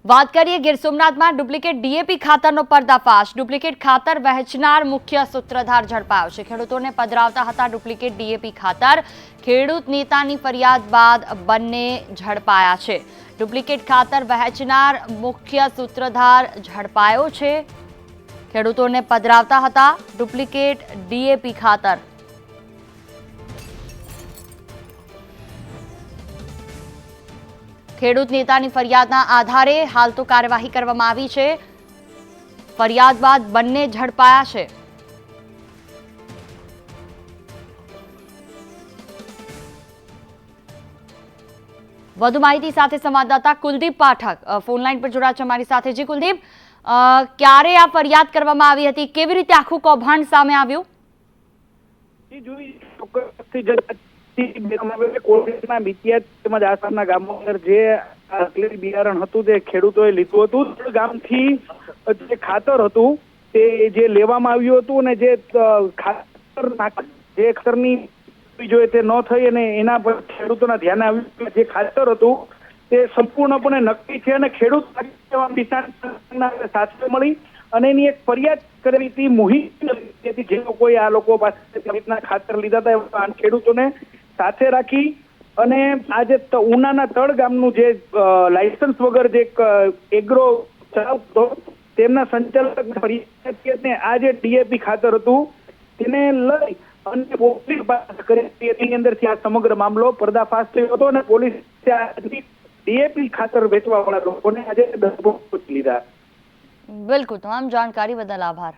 વાત કરીએ ગીર સોમનાથમાં ડુપ્લિકેટ ડીએપી ખાતરનો પર્દાફાશ। ડુપ્લિકેટ ખાતર વહેંચનાર મુખ્ય સૂત્રધાર ઝડપાયો છે। ખેડૂતોને પધરાવતા હતા ડુપ્લિકેટ ડીએપી ખાતર। ખેડૂત નેતાની ફરિયાદ બાદ બંને ઝડપાયા છે। ડુપ્લિકેટ ખાતર વહેંચનાર મુખ્ય સૂત્રધાર ઝડપાયો છે। ખેડૂતોને પધરાવતા હતા ડુપ્લિકેટ ડીએપી ખાતર। ખેડૂત નેતાની ફરિયાદના આધારે હાલ તો કાર્યવાહી કરવામાં આવી છે। ફરિયાદ બાદ બંને ઝડપાયા છે। વધુ માહિતી સાથે સંવાદદાતા કુલદીપ પાઠક ફોનલાઈન પર જોડાયા છે અમારી સાથે। જી કુલદીપ, ક્યારે આ ફરિયાદ કરવામાં આવી હતી, કેવી રીતે આખું કૌભાંડ સામે આવ્યું? આસામના ગામો જે બિયારણ હતું તે ખેડૂતોએ લીધું હતું। ગામથી જે ખાતર હતું તે જે લેવામાં આવ્યું હતું અને જે ખાતરની જોઈએ તે ન થઈ અને એના પર ખેડૂતોના ધ્યાને આવ્યું જે ખાતર હતું તે સંપૂર્ણપણે નકલી છે અને ખેડૂત સાથે મળી અને એની એક ફરિયાદ કરેલી હતી। મુહિમ જે લોકોએ આ લોકો પાસે ખાતર લીધા હતા ખેડૂતોને સાથે રાખી અને આજે ઉનાના તળ ગામનું જે લાયસન્સ વગર જે એગ્રો ચલાવતો તેમના સંચાલક ફરિયાદ આ જે ડીએપી ખાતર હતું તેને લઈ અને પોલીસ એની અંદરથી આ સમગ્ર મામલો પર્દાફાશ થયો હતો અને પોલીસ ડીએપી ખાતર વેચવા વાળા લોકોને આજે દંડો લીધા। બિલકુલ, તમામ જાણકારી બદલ આભાર।